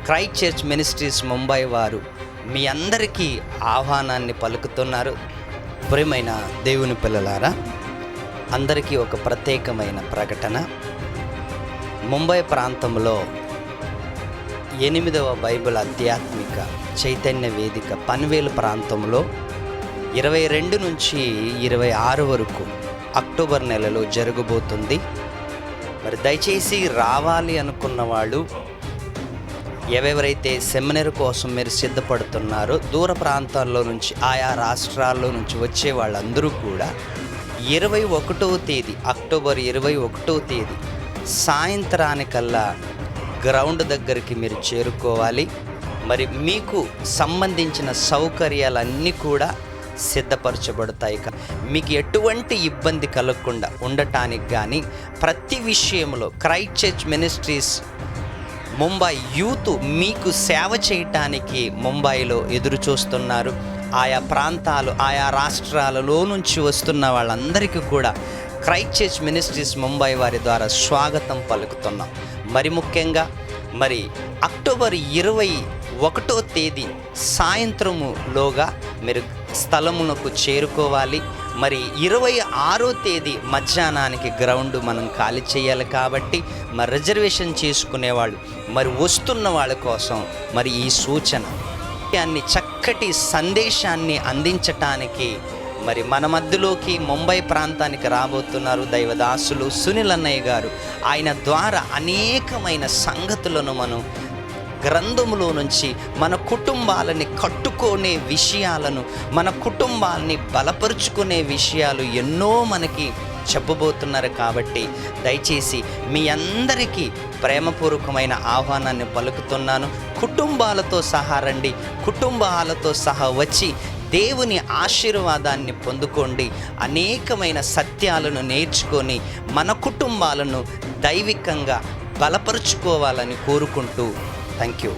Christ church ministries Mumbai వారు మీ అందరికీ ఆహ్వానాన్ని పలుకుతున్నారు. ప్రియమైన దేవుని పిల్లలారా, అందరికీ ఒక ప్రత్యేకమైన ప్రకటన. ముంబై ప్రాంతంలో 8వ బైబిల్ ఆధ్యాత్మిక చైతన్య వేదిక పన్వేల్ ప్రాంతంలో 22 నుంచి 26 వరకు అక్టోబర్ నెలలో జరగబోతుంది. మరి దయచేసి రావాలి అనుకున్న వాళ్ళు, ఎవరెవరైతే సెమినర్ కోసం మీరు సిద్ధపడుతున్నారో, దూర ప్రాంతాల్లో నుంచి, ఆయా రాష్ట్రాల్లో నుంచి వచ్చే వాళ్ళందరూ కూడా 21వ తేదీ అక్టోబర్ 21వ తేదీ సాయంత్రానికల్లా గ్రౌండ్ దగ్గరికి మీరు చేరుకోవాలి. మరి మీకు సంబంధించిన సౌకర్యాలన్నీ కూడా సిద్ధపరచబడతాయి. మీకు ఎటువంటి ఇబ్బంది కలగకుండా ఉండటానికి కానీ, ప్రతి విషయంలో Christ church ministries Mumbai youth మీకు సేవ చేయటానికి ముంబైలో ఎదురు చూస్తున్నారు. ఆయా ప్రాంతాలు, ఆయా రాష్ట్రాలలో నుంచి వస్తున్న వాళ్ళందరికీ కూడా క్రైస్ట్ చర్చ్ మినిస్ట్రీస్ ముంబై వారి ద్వారా స్వాగతం పలుకుతున్నాం. మరి ముఖ్యంగా అక్టోబర్ 21వ తేదీ సాయంత్రములోగా మీరు స్థలమునకు చేరుకోవాలి. 26వ తేదీ మధ్యాహ్నానికి గ్రౌండ్ మనం ఖాళీ చేయాలి. కాబట్టి రిజర్వేషన్ చేసుకునేవాళ్ళు, వస్తున్న వాళ్ళ కోసం ఈ సూచన, చక్కటి సందేశాన్ని అందించటానికి మన మధ్యలోకి ముంబై ప్రాంతానికి రాబోతున్నారు దైవదాసులు సునీల్ అన్నయ్య గారు. ఆయన ద్వారా అనేకమైన సంగతులను మనం గ్రంథములో నుంచి మన కుటుంబాలని కట్టుకునే విషయాలను, మన కుటుంబాలని బలపరుచుకునే విషయాలు ఎన్నో మనకి చెప్పబోతున్నారు. కాబట్టి దయచేసి మీ అందరికీ ప్రేమపూర్వకమైన ఆహ్వానాన్ని పలుకుతున్నాను. కుటుంబాలతో సహా రండి, కుటుంబాలతో సహా వచ్చి దేవుని ఆశీర్వాదాన్ని పొందుకోండి. అనేకమైన సత్యాలను నేర్చుకొని మన కుటుంబాలను దైవికంగా బలపరుచుకోవాలని కోరుకుంటూ థ్యాంక్ యూ.